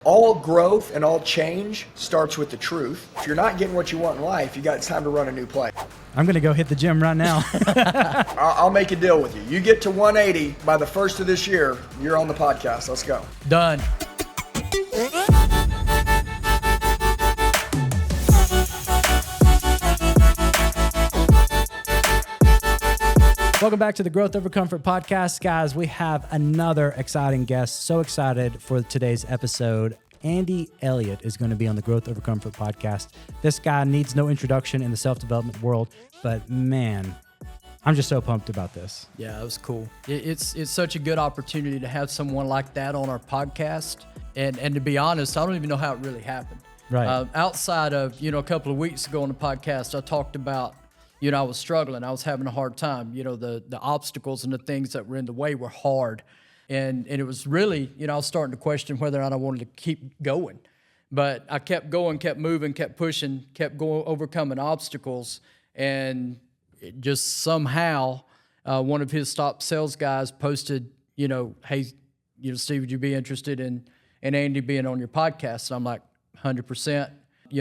All growth and all change starts with the truth. If you're not getting what you want in life, it's time to run a new play. I'm going to go hit the gym right now. I'll make a deal with you. You get to 180 by the first of this year, you're on the podcast. Let's go. Done. Welcome back to the Growth Over Comfort podcast. Guys, we have another exciting guest. So excited for today's episode. Andy Elliott is going to be on the Growth Over Comfort podcast. This guy needs no introduction in the self-development world, but man, I'm just so pumped about this. Yeah, that was cool. It's such a good opportunity to have someone like that on our podcast. And to be honest, I don't even know how it really happened. Right. Outside of, a couple of weeks ago on the podcast, I talked about, I was struggling. I was having a hard time. The obstacles and the things that were in the way were hard. And it was really, I was starting to question whether or not I wanted to keep going. But I kept going, kept moving, kept pushing, kept going, overcoming obstacles. And it just somehow, one of his top sales guys posted, hey, Steve, would you be interested in Andy being on your podcast? And I'm like, 100%.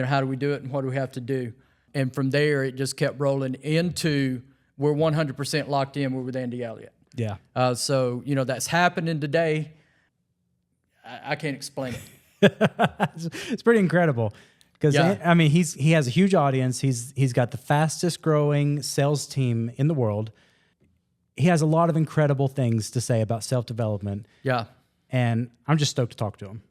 How do we do it and what do we have to do? And from there, it just kept rolling into we're 100% locked in. We're with Andy Elliott. Yeah. So, that's happening today. I can't explain it. It's pretty incredible because, Yeah. he has a huge audience. He's got the fastest growing sales team in the world. He has a lot of incredible things to say about self-development. Yeah. And I'm just stoked to talk to him.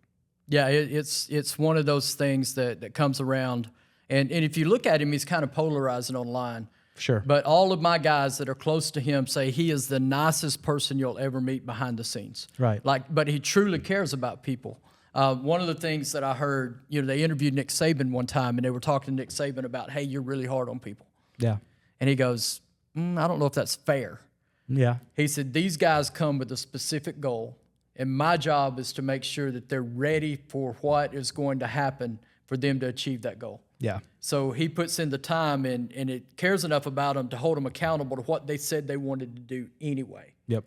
Yeah, it's one of those things that comes around. And if you look at him, he's kind of polarizing online. Sure. But all of my guys that are close to him say he is the nicest person you'll ever meet behind the scenes. Right. But he truly cares about people. One of the things that I heard, they interviewed Nick Saban one time, and they were talking to Nick Saban about, hey, you're really hard on people. Yeah. And he goes, I don't know if that's fair. Yeah. He said, these guys come with a specific goal, and my job is to make sure that they're ready for what is going to happen for them to achieve that goal. Yeah. So he puts in the time and it cares enough about them to hold them accountable to what they said they wanted to do anyway. Yep.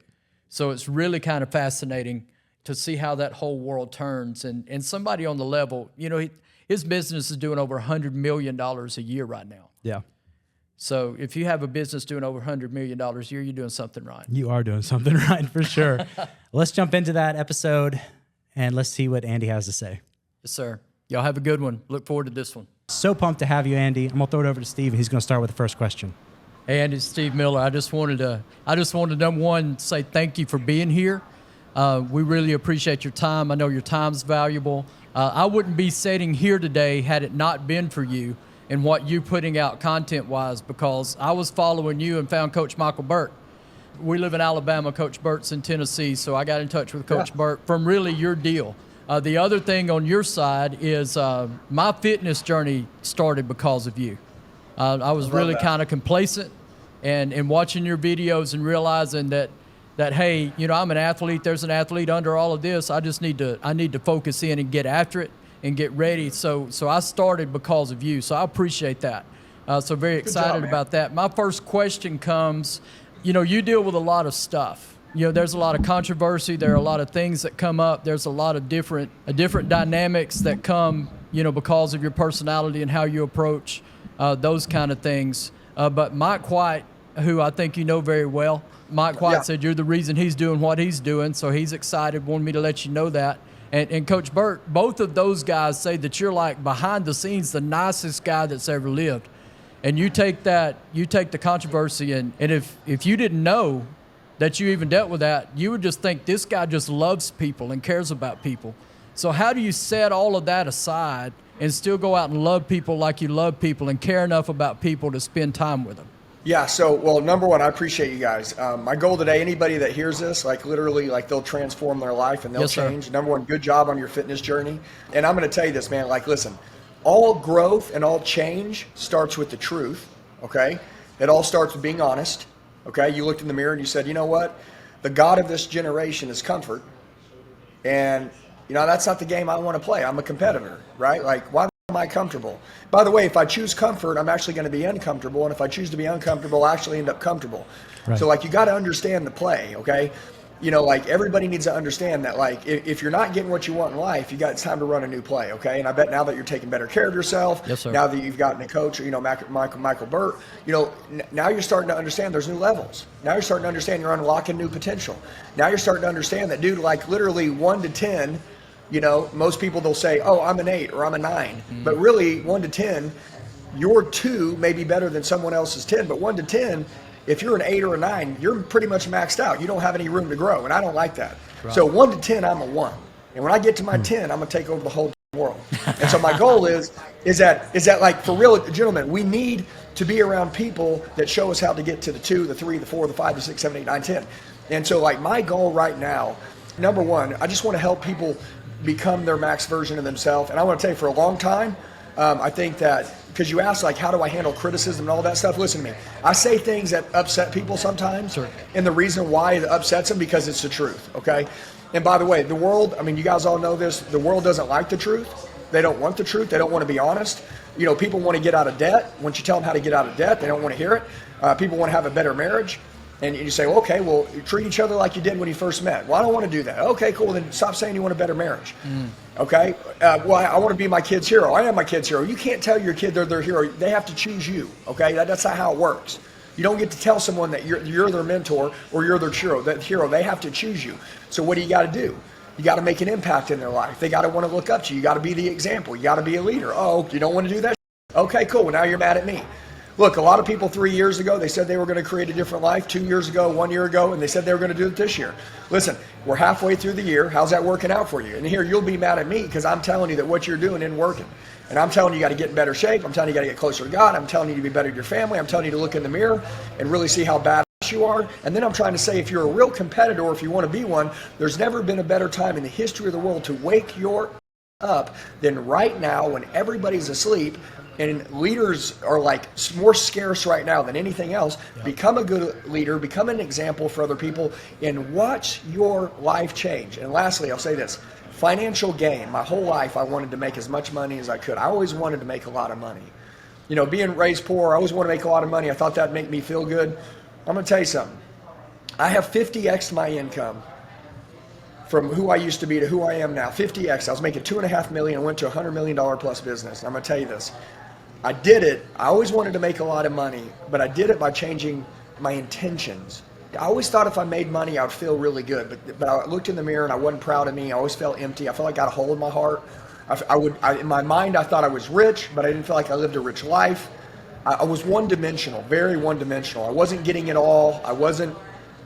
So it's really kind of fascinating to see how that whole world turns. And somebody on the level, his business is doing over $100 million a year right now. Yeah. So if you have a business doing over $100 million a year, you're doing something right. You are doing something right for sure. Let's jump into that episode and let's see what Andy has to say. Yes, sir. Y'all have a good one. Look forward to this one. So pumped to have you, Andy. I'm going to throw it over to Steve, and he's going to start with the first question. Hey, Andy, Steve Miller. I just wanted to, number one, say thank you for being here. We really appreciate your time. I know your time's valuable. I wouldn't be sitting here today had it not been for you and what you putting out content-wise, because I was following you and found Coach Michael Burt. We live in Alabama. Coach Burt's in Tennessee, so I got in touch with Coach Burt from really your deal. The other thing on your side is my fitness journey started because of you. I was really kind of complacent and watching your videos and realizing that hey, I'm an athlete. There's an athlete under all of this. I need to focus in and get after it and get ready. So I started because of you. So I appreciate that. So very excited about that. My first question comes, you deal with a lot of stuff. There's a lot of controversy. There are a lot of things that come up. There's a lot of different dynamics that come, because of your personality and how you approach those kind of things. But Mike White, who I think you know very well, Mike White said you're the reason he's doing what he's doing. So he's excited, wanted me to let you know that. And Coach Burt, both of those guys say that you're like behind the scenes, the nicest guy that's ever lived. And you take the controversy and if you didn't know that you even dealt with that, you would just think this guy just loves people and cares about people. So how do you set all of that aside and still go out and love people like you love people and care enough about people to spend time with them? Yeah, well, number one, I appreciate you guys. My goal today, anybody that hears this, literally, they'll transform their life and they'll change. Sir. Number one, good job on your fitness journey. And I'm going to tell you this, man, listen, all growth and all change starts with the truth, okay? It all starts with being honest. Okay, you looked in the mirror and you said, you know what? The God of this generation is comfort. And, that's not the game I want to play. I'm a competitor, right? Why am I comfortable? By the way, if I choose comfort, I'm actually going to be uncomfortable. And if I choose to be uncomfortable, I actually end up comfortable. Right. So, you got to understand the play, okay? like everybody needs to understand that, like, if you're not getting what you want in life, it's time to run a new play, okay? And I bet now that you're taking better care of yourself, yes, sir. Now that you've gotten a coach, Michael Burt, now you're starting to understand there's new levels. Now you're starting to understand you're unlocking new potential. Now you're starting to understand that, dude, like literally 1 to 10, most people, they'll say, oh, I'm an 8 or I'm a 9. Mm-hmm. But really, 1 to 10, your 2 may be better than someone else's 10, but 1 to 10, if you're an 8 or a 9, you're pretty much maxed out. You don't have any room to grow, and I don't like that. Right. So 1 to 10, I'm a 1. And when I get to my 10, I'm going to take over the whole world. And so my goal is that like, for real, gentlemen, we need to be around people that show us how to get to the 2, the 3, the 4, the 5, the 6, 7, 8, 9, 10. And so, like, my goal right now, number one, I just want to help people become their max version of themselves. And I want to tell you, for a long time, I think that, because you asked, like, how do I handle criticism and all that stuff? Listen to me. I say things that upset people sometimes. Sure. And the reason why it upsets them, because it's the truth, okay? And by the way, the world, I mean, you guys all know this, the world doesn't like the truth. They don't want the truth. They don't want to be honest. People want to get out of debt. Once you tell them how to get out of debt, they don't want to hear it. People want to have a better marriage. And you say, well, okay, well, treat each other like you did when you first met. Well, I don't want to do that. Okay, cool. Then stop saying you want a better marriage. Okay? Well, I want to be my kid's hero. I am my kid's hero. You can't tell your kid they're their hero. They have to choose you. Okay? That's not how it works. You don't get to tell someone that you're their mentor or you're their hero. They have to choose you. So what do you got to do? You got to make an impact in their life. They got to want to look up to you. You got to be the example. You got to be a leader. Oh, you don't want to do that? Okay, cool. Well, now you're mad at me. Look, a lot of people 3 years ago, they said they were going to create a different life. 2 years ago, 1 year ago, and they said they were going to do it this year. Listen, we're halfway through the year. How's that working out for you? And here, you'll be mad at me because I'm telling you that what you're doing isn't working. And I'm telling you, you got to get in better shape. I'm telling you, you got to get closer to God. I'm telling you to be better to your family. I'm telling you to look in the mirror and really see how bad you are. And then I'm trying to say, if you're a real competitor, or if you want to be one, there's never been a better time in the history of the world to wake your up than right now, when everybody's asleep and leaders are like more scarce right now than anything else. Yep. Become a good leader, become an example for other people, and watch your life change. And lastly, I'll say this: financial gain. My whole life, I wanted to make as much money as I could. I always wanted to make a lot of money. Being raised poor, I always want to make a lot of money. I thought that'd make me feel good. I'm going to tell you something. I have 50x my income from who I used to be to who I am now. 50x. I was making $2.5 million and went to $100 million plus business. And I'm going to tell you this. I did it. I always wanted to make a lot of money, but I did it by changing my intentions. I always thought if I made money, I would feel really good. But I looked in the mirror and I wasn't proud of me. I always felt empty. I felt like I got a hole in my heart. In my mind, I thought I was rich, but I didn't feel like I lived a rich life. I was one-dimensional, very one-dimensional. I wasn't getting it all. I wasn't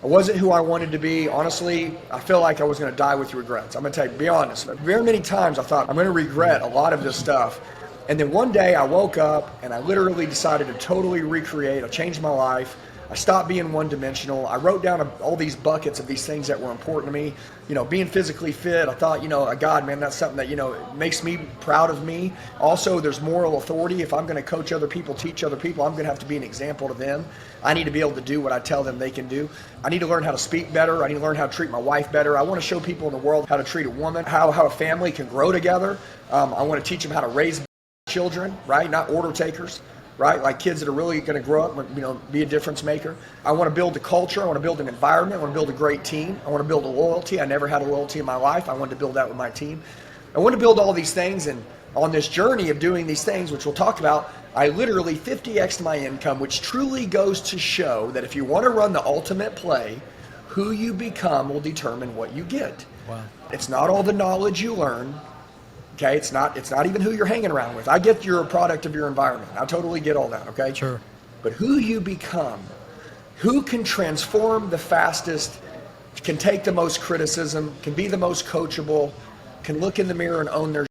who I wanted to be. Honestly, I feel like I was going to die with regrets. I'm going to tell you, be honest. Very many times I thought, I'm going to regret a lot of this stuff. And then one day I woke up and I literally decided to totally recreate. I changed my life. I stopped being one-dimensional. I wrote down all these buckets of these things that were important to me. Being physically fit, I thought, God, man, that's something that, makes me proud of me. Also, there's moral authority. If I'm going to coach other people, teach other people, I'm going to have to be an example to them. I need to be able to do what I tell them they can do. I need to learn how to speak better. I need to learn how to treat my wife better. I want to show people in the world how to treat a woman, how a family can grow together. I want to teach them how to raise children, right? Not order takers. Right? Like kids that are really going to grow up, be a difference maker. I want to build a culture. I want to build an environment. I want to build a great team. I want to build a loyalty. I never had a loyalty in my life. I wanted to build that with my team. I want to build all these things, and on this journey of doing these things, which we'll talk about, I literally 50x'd my income, which truly goes to show that if you want to run the ultimate play, who you become will determine what you get. Wow. It's not all the knowledge you learn. Okay, it's not even who you're hanging around with. I get you're a product of your environment. I totally get all that, okay? Sure. But who you become, who can transform the fastest, can take the most criticism, can be the most coachable, can look in the mirror and own their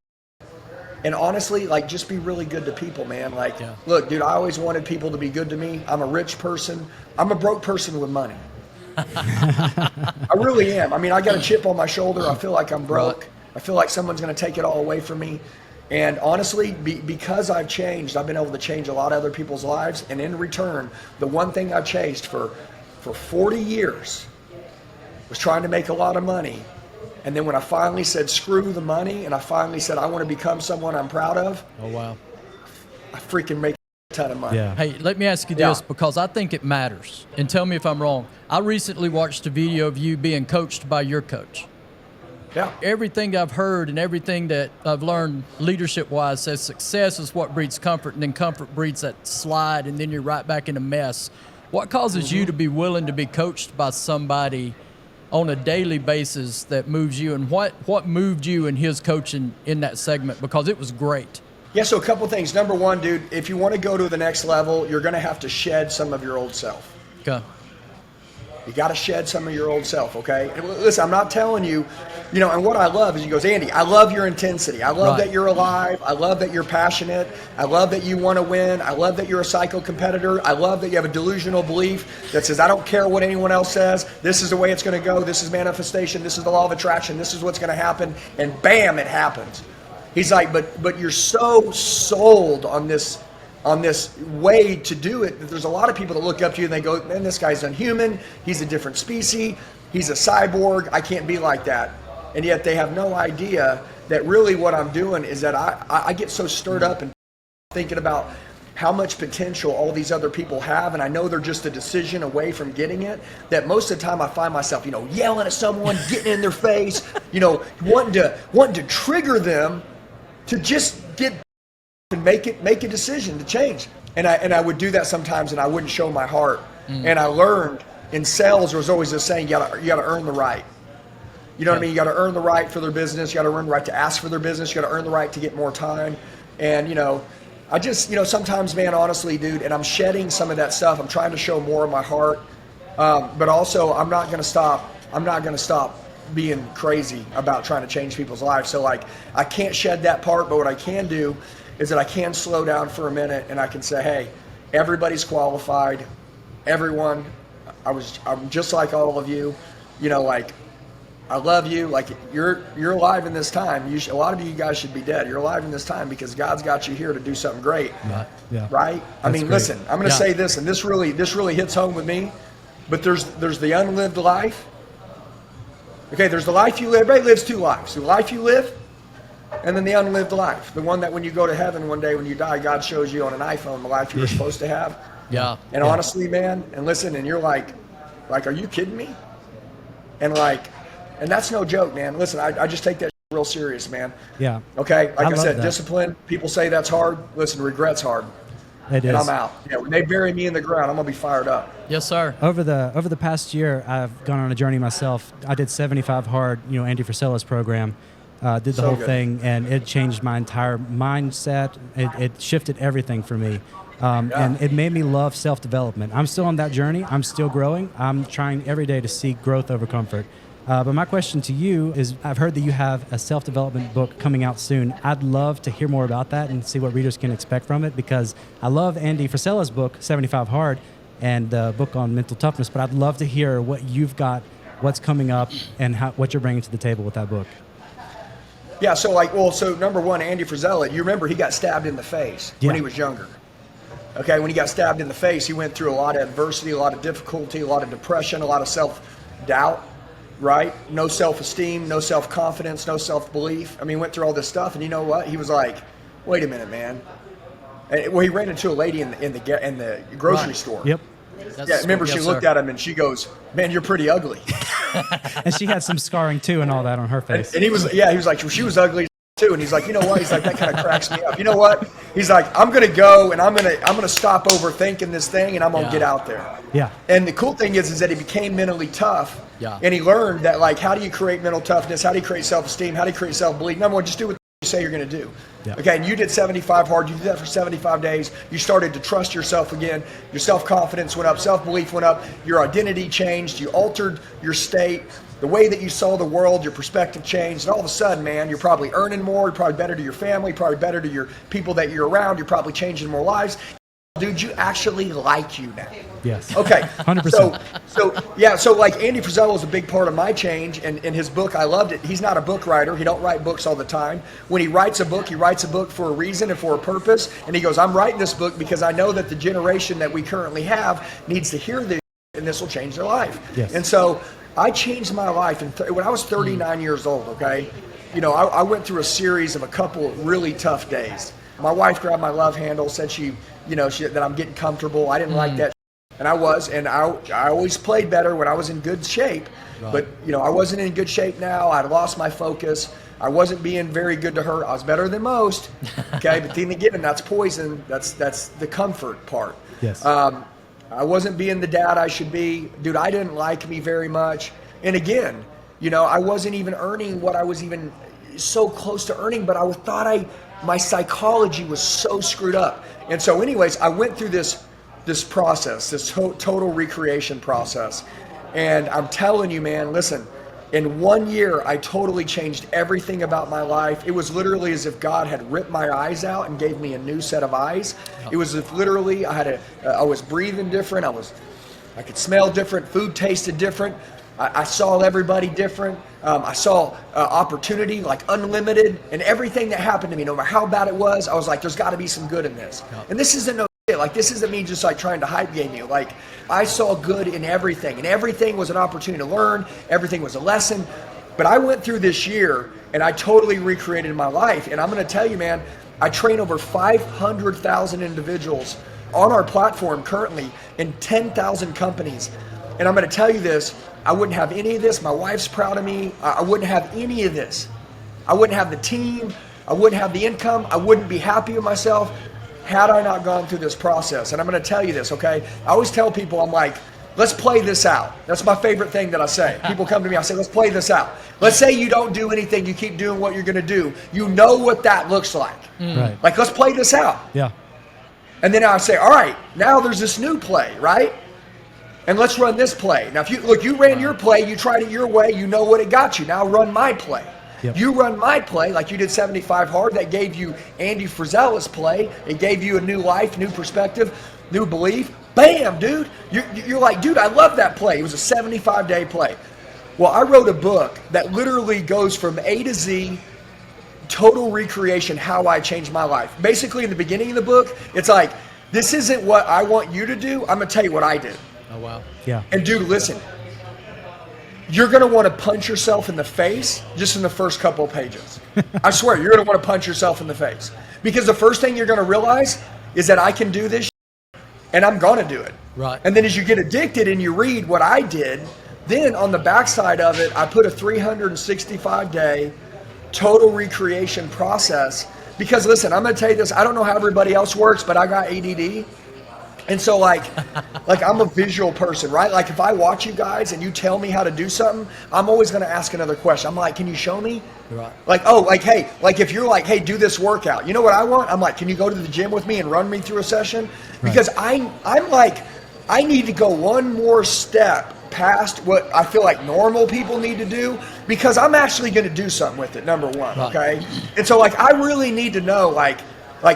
and honestly, like, just be really good to people, man. Like, yeah. Look, dude, I always wanted people to be good to me. I'm a rich person. I'm a broke person with money. I really am. I mean, I got a chip on my shoulder. I feel like I'm broke. Right. I feel like someone's going to take it all away from me. And honestly, because I've changed, I've been able to change a lot of other people's lives. And in return, the one thing I chased for 40 years was trying to make a lot of money. And then when I finally said, screw the money, and I finally said, I want to become someone I'm proud of. Oh, wow. I freaking make ton of money. Yeah. Hey, let me ask you this Yeah. because I think it matters. And tell me if I'm wrong. I recently watched a video of you being coached by your coach. Yeah. Everything I've heard and everything that I've learned leadership-wise says success is what breeds comfort, and then comfort breeds that slide, and then you're right back in a mess. What causes you to be willing to be coached by somebody on a daily basis that moves you, and what moved you in his coaching in that segment? Because it was great. Yeah, so a couple things. Number one, dude, if you want to go to the next level, you're going to have to shed some of your old self. Okay. You got to shed some of your old self, okay? And listen, I'm not telling you, and what I love is he goes, Andy, I love your intensity. I love Right. that you're alive. I love that you're passionate. I love that you want to win. I love that you're a psycho competitor. I love that you have a delusional belief that says, I don't care what anyone else says. This is the way it's going to go. This is manifestation. This is the law of attraction. This is what's going to happen. And bam, it happens. He's like, but you're so sold on this way to do it that there's a lot of people that look up to you and they go, man, this guy's unhuman. He's a different species. He's a cyborg. I can't be like that. And yet they have no idea that really what I'm doing is that I get so stirred up and thinking about how much potential all these other people have, and I know they're just a decision away from getting it, that most of the time I find myself, yelling at someone, getting in their face, wanting to trigger them to just get and make a decision to change. And I would do that sometimes, and I wouldn't show my heart. And I learned in sales, there was always this saying, you gotta earn the right. You know what I mean? You got to earn the right for their business. You got to earn the right to ask for their business. You got to earn the right to get more time. And, I just, sometimes, man, honestly, dude, and I'm shedding some of that stuff. I'm trying to show more of my heart. But also, I'm not going to stop. I'm not going to stop being crazy about trying to change people's lives. So, I can't shed that part, but what I can do is that I can slow down for a minute and I can say, hey, everybody's qualified. Everyone, I'm just like all of you, I love you. You're alive in this time. A lot of you guys should be dead. You're alive in this time because God's got you here to do something great. Right. Yeah. Right? I mean, great. listen, I'm going to say this, and this really hits home with me. But there's the unlived life. Okay, there's the life you live. Everybody lives two lives. The life you live, and then the unlived life. The one that when you go to heaven one day, when you die, God shows you on an iPhone the life you were supposed to have. Yeah. And honestly, man, and listen, and you're like, are you kidding me? And that's no joke, man. Listen, I just take that real serious, man. Yeah. Okay? Like I love said, that. Discipline, people say that's hard. Listen, regret's hard. It And is. I'm out. When they bury me in the ground, I'm going to be fired up. Yes, sir. Over the past year, I've gone on a journey myself. I did 75 Hard, Andy Frisella's program. Did the So whole good. thing, and it changed my entire mindset. It shifted everything for me. And it made me love self-development. I'm still on that journey. I'm still growing. I'm trying every day to seek growth over comfort. But my question to you is, I've heard that you have a self-development book coming out soon. I'd love to hear more about that and see what readers can expect from it, because I love Andy Frisella's book, 75 Hard, and the book on mental toughness, but I'd love to hear what you've got, what's coming up, and what you're bringing to the table with that book. Yeah, so number one, Andy Frisella, you remember he got stabbed in the face when he was younger. Okay, when he got stabbed in the face, he went through a lot of adversity, a lot of difficulty, a lot of depression, a lot of self-doubt, right? No self-esteem, no self-confidence, no self-belief. I mean, he went through all this stuff, and you know what? He was like, wait a minute, man. Well, he ran into a lady in the grocery store. Yep. Yeah, remember she looked at him and she goes, man, you're pretty ugly. And she had some scarring too and all that on her face. And he was like, well, she was ugly too. And he's like, you know what? He's like, that kind of cracks me up. You know what? He's like, I'm going to go and I'm going to stop overthinking this thing and I'm going to get out there. Yeah. And the cool thing is that he became mentally tough. Yeah. And he learned that, how do you create mental toughness? How do you create self-esteem? How do you create self-belief? Number one, just do what you say you're going to do. Yeah. Okay, and you did 75 hard. You did that for 75 days. You started to trust yourself again. Your self-confidence went up. Self-belief went up. Your identity changed. You altered your state. The way that you saw the world, your perspective changed. And all of a sudden, man, you're probably earning more. You're probably better to your family. Probably better to your people that you're around. You're probably changing more lives. Dude, you actually like you now. Yes. Okay. 100%. So Andy Frisella was a big part of my change, and in his book, I loved it. He's not a book writer. He don't write books all the time. When he writes a book for a reason and for a purpose. And he goes, I'm writing this book because I know that the generation that we currently have needs to hear this, and this will change their life. Yes. And so I changed my life when I was 39 years old, okay? I went through a series of a couple really tough days. My wife grabbed my love handle, said that I'm getting comfortable. I didn't like that. And I always played better when I was in good shape. Right. But, I wasn't in good shape now. I'd lost my focus. I wasn't being very good to her. I was better than most. Okay, but then again, that's poison. That's the comfort part. Yes. I wasn't being the dad I should be. Dude, I didn't like me very much. And again, I wasn't even earning what I was even so close to earning, but I thought my psychology was so screwed up. And so anyways, I went through this process, this total recreation process. And I'm telling you, man, listen, in 1 year, I totally changed everything about my life. It was literally as if God had ripped my eyes out and gave me a new set of eyes. It was as if literally I was breathing different. I could smell different. Food tasted different. I saw everybody different. I saw opportunity like unlimited, and everything that happened to me, no matter how bad it was, I was like, there's got to be some good in this. And this isn't no shit. Like, this isn't me just like trying to hype game you. Like, I saw good in everything, and everything was an opportunity to learn. Everything was a lesson. But I went through this year, and I totally recreated my life. And I'm going to tell you, man, I train over 500,000 individuals on our platform currently in 10,000 companies. And I'm going to tell you this, I wouldn't have any of this. My wife's proud of me. I wouldn't have any of this. I wouldn't have the team. I wouldn't have the income. I wouldn't be happy with myself had I not gone through this process. And I'm going to tell you this, okay? I always tell people, I'm like, let's play this out. That's my favorite thing that I say. People come to me, I say, let's play this out. Let's say you don't do anything. You keep doing what you're going to do. You know what that looks like. Right. Like, let's play this out. Yeah. And then I say, all right, now there's this new play, right? And let's run this play. Now, if you ran your play, you tried it your way, you know what it got you. Now run my play. Yep. You run my play like you did 75 hard. That gave you Andy Frizella's play. It gave you a new life, new perspective, new belief. Bam, dude. You're like, dude, I love that play. It was a 75-day play. Well, I wrote a book that literally goes from A to Z, total recreation, how I changed my life. Basically, in the beginning of the book, it's like, this isn't what I want you to do. I'm going to tell you what I did. Oh, wow. Yeah. And dude, listen, you're going to want to punch yourself in the face just in the first couple of pages. I swear, you're going to want to punch yourself in the face. Because the first thing you're going to realize is that I can do this and I'm going to do it. Right. And then as you get addicted and you read what I did, then on the backside of it, I put a 365-day total recreation process. Because listen, I'm going to tell you this, I don't know how everybody else works, but I got ADD. And so like I'm a visual person, right? Like if I watch you guys and you tell me how to do something, I'm always going to ask another question. I'm like, can you show me? Right. Like, oh, like, hey, like if you're like, hey, do this workout. You know what I want? I'm like, can you go to the gym with me and run me through a session? Because I'm like, I need to go one more step past what I feel like normal people need to do, because I'm actually going to do something with it, number one, Right. okay? And so like I really need to know like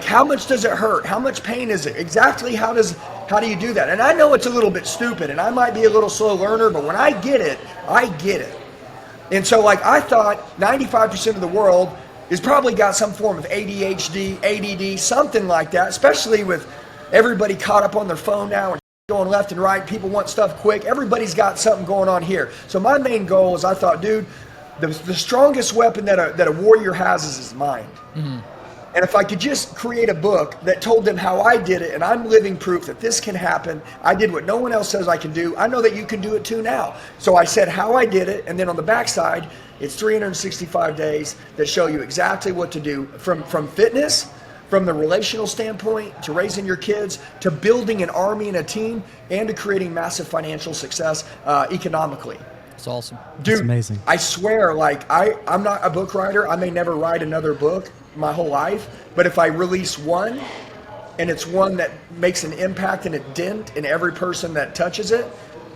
how much does it hurt? How much pain is it? Exactly how do you do that? And I know it's a little bit stupid and I might be a little slow learner, but when I get it, I get it. And so like I thought 95% of the world is probably got some form of ADHD, ADD, something like that, especially with everybody caught up on their phone now and going left and right. People want stuff quick. Everybody's got something going on here. So my main goal is I thought, dude, the strongest weapon that a warrior has is his mind. Mm-hmm. And if I could just create a book that told them how I did it, and I'm living proof that this can happen, I did what no one else says I can do, I know that you can do it too now. So I said how I did it, and then on the backside, it's 365 days that show you exactly what to do from fitness, from the relational standpoint, to raising your kids, to building an army and a team, and to creating massive financial success economically. It's awesome. Dude, it's amazing. I swear, like I'm not a book writer. I may never write another book my whole life, but if I release one and it's one that makes an impact and a dent in every person that touches it,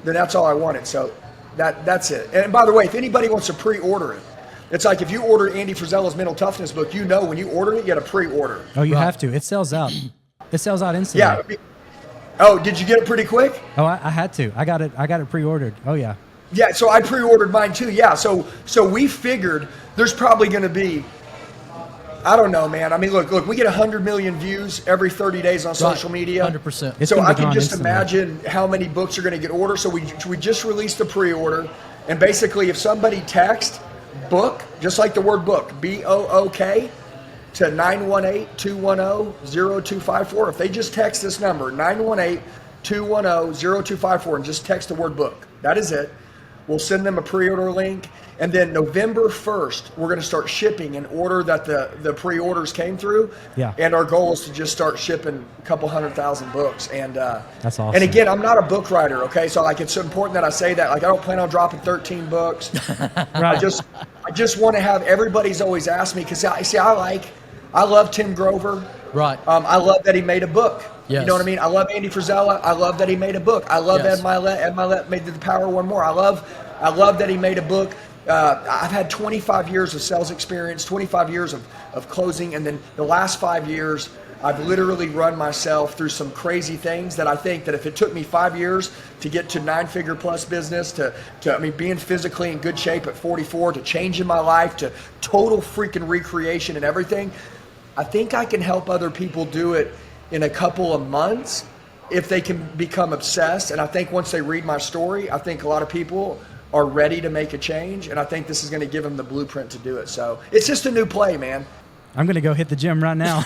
then that's all I wanted. So that's it. And by the way, if anybody wants to pre-order it, it's like if you order Andy Frizella's Mental Toughness book, you know when you order it, you got to pre-order. Oh, you have to. It sells out. It sells out instantly. Yeah. Oh, did you get it pretty quick? Oh, I had to. I got it pre-ordered. Oh, yeah. Yeah, so I pre-ordered mine too. Yeah, so we figured there's probably going to be, I don't know, man. I mean, look, we get 100 million views every 30 days on social media. 100%. So I can just imagine how many books are going to get ordered. So we just released the pre-order, and basically if somebody texts book, just like the word book, BOOK, to 918-210-0254. If they just text this number, 918-210-0254, and just text the word book. That is it. We'll send them a pre-order link. And then November 1st, we're going to start shipping in order that the pre-orders came through. Yeah. And our goal is to just start shipping a couple 100,000 books. And that's awesome. And again, I'm not a book writer, okay? So like it's important that I say that. Like I don't plan on dropping 13 books. Right. I just want to have, everybody's always asked me, because I love Tim Grover. Right. I love that he made a book. Yes. You know what I mean? I love Andy Frisella. I love that he made a book. I love Yes. Ed Milet. Ed Milet made The Power of One More. I love that he made a book. I've had 25 years of sales experience, 25 years of closing, and then the last 5 years, I've literally run myself through some crazy things that I think that if it took me 5 years to get to 9-figure plus business, to being physically in good shape at 44, to changing my life, to total freaking recreation and everything, I think I can help other people do it in a couple of months if they can become obsessed. And I think once they read my story, I think a lot of people are ready to make a change, and I think this is going to give them the blueprint to do it. So it's just a new play, man. I'm going to go hit the gym right now.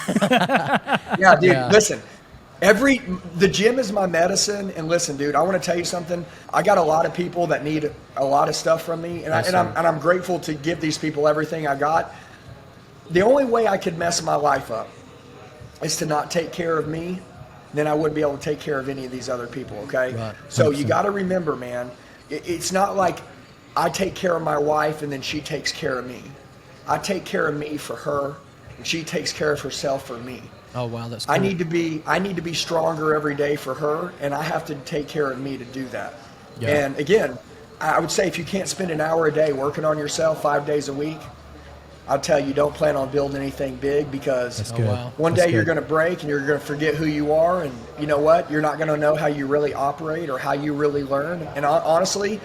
Yeah, dude, Yeah. listen. The gym is my medicine, and listen, dude, I want to tell you something. I got a lot of people that need a lot of stuff from me, and I'm grateful to give these people everything I got. The only way I could mess my life up is to not take care of me. Then I wouldn't be able to take care of any of these other people. Okay, Right. So you got to remember, man. It's not like I take care of my wife and then she takes care of me. I take care of me for her, and she takes care of herself for me. Oh wow, that's cool. I need to be stronger every day for her, and I have to take care of me to do that. Yeah. And again, I would say if you can't spend an hour a day working on yourself 5 days a week, I'll tell you, don't plan on building anything big, because That's good. wow. one That's day you're good. going to break and you're going to forget who you are, and you know what? You're not going to know how you really operate or how you really learn. And honestly,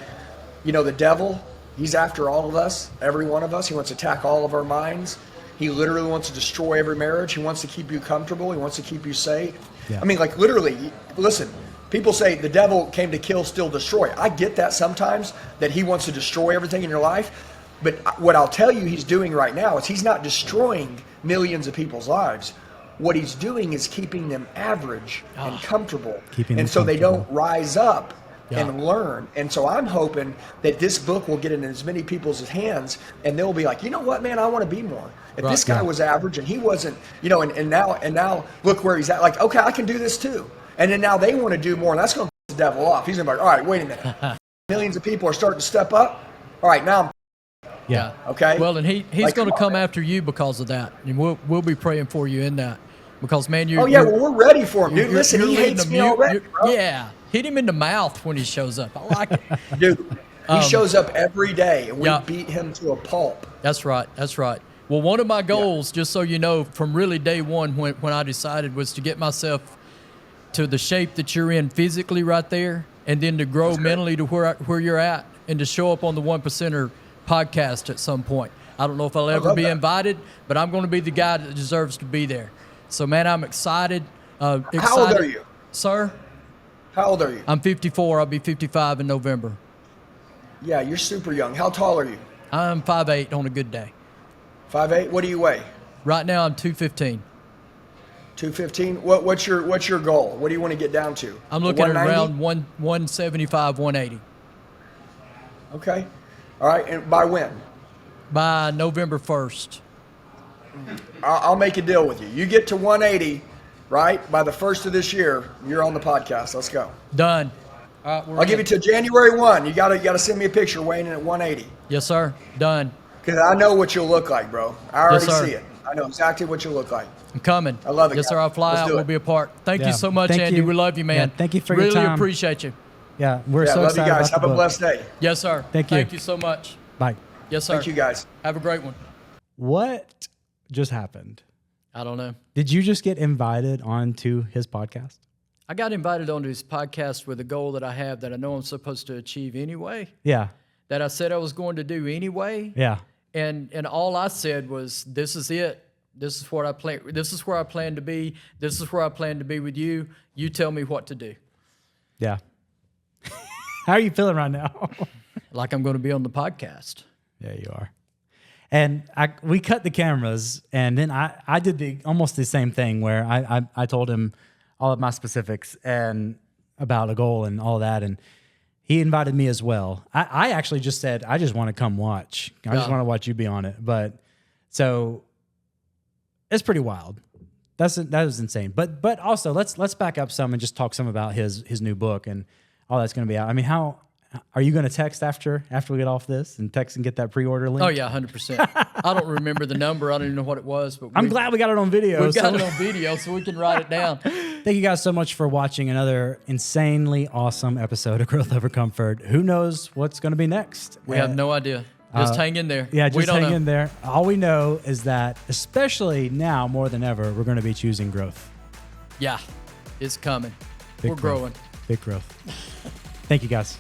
the devil, he's after all of us, every one of us. He wants to attack all of our minds. He literally wants to destroy every marriage. He wants to keep you comfortable. He wants to keep you safe. Yeah. I mean, like literally, listen, people say the devil came to kill, steal, destroy. I get that sometimes, that he wants to destroy everything in your life. But what I'll tell you he's doing right now is he's not destroying millions of people's lives. What he's doing is keeping them average and comfortable. Keeping them and so they don't comfortable. rise up Yeah. and learn. And so I'm hoping that this book will get in as many people's hands, and they'll be like, you know what, man, I want to be more. If this guy was average and he wasn't, and now look where he's at. Like, okay, I can do this too. And then now they want to do more, and that's going to piss the devil off. He's going to be like, all right, wait a minute. Millions of people are starting to step up. All right, now I'm Yeah. okay. Well, and he's Like, going to come on, come man. after you because of that, and we'll be praying for you in that, because man, you. Oh yeah, well we're ready for him, dude. Listen, he hates me already, bro. Yeah, hit him in the mouth when he shows up. I like it. Dude, he shows up every day, and we Yeah. beat him to a pulp. That's right. That's right. Well, one of my goals, just so you know, from really day one when I decided, was to get myself to the shape that you're in physically right there, and then to grow mentally to where you're at, and to show up on the 1%er podcast at some point. I don't know if I'll ever love be that. invited, but I'm going to be the guy that deserves to be there. So, man, I'm excited. How old are you? Sir? How old are you? I'm 54. I'll be 55 in November. Yeah, you're super young. How tall are you? I'm 5'8" on a good day. 5'8"? What do you weigh? Right now, I'm 215. 215? What's your goal? What do you want to get down to? I'm looking at 190? around 175, 180 Okay. All right, and by when? by November 1st. I'll make a deal with you. You get to 180, right? By the 1st of this year, you're on the podcast. Let's go. Done. All right, I'll give you till January 1. You gotta send me a picture weighing in at 180. Yes, sir. Done. Because I know what you'll look like, bro. I already sir. see it. I know exactly what you'll look like. I'm coming. I love it, Yes, sir. guys. I'll fly Let's out. do We'll it. be a part. Thank Yeah. you so much, Thank Andy. you. We love you, man. Yeah, thank you for your really time. appreciate you. Yeah, we're Yeah, so love you excited guys. about Have the a book. blessed day. Yes, sir. Thank you. Thank you so much. Bye. Yes, sir. Thank you, guys. Have a great one. What just happened? I don't know. Did you just get invited onto his podcast? I got invited onto his podcast with a goal that I have that I know I'm supposed to achieve anyway, Yeah. that I said I was going to do anyway. Yeah. And all I said was, this is it. This is what I plan. This is where I plan to be. This is where I plan to be with you. You tell me what to do. Yeah. How are you feeling right now? Like I'm going to be on the podcast. Yeah, you are. And we cut the cameras, and then I did almost the same thing where I told him all of my specifics and about a goal and all that, and he invited me as well. I actually just said, I just want to come watch. I just want to watch you be on it. But so it's pretty wild. That was insane. But also let's back up some and just talk some about his new book and all that's going to be out. I mean, how are you going to text after we get off this and text and get that pre-order link? Oh yeah, 100%. I don't remember the number. I don't even know what it was, but I'm glad we got it on video. We've got it on video, so we can write it down. Thank you guys so much for watching another insanely awesome episode of Growth Over Comfort. Who knows what's going to be next? We have no idea. Just hang in there. Yeah, we just don't hang know. in there. All we know is that, especially now more than ever, we're going to be choosing growth. Yeah, it's coming. Big We're growth. growing. Big growth. Thank you, guys.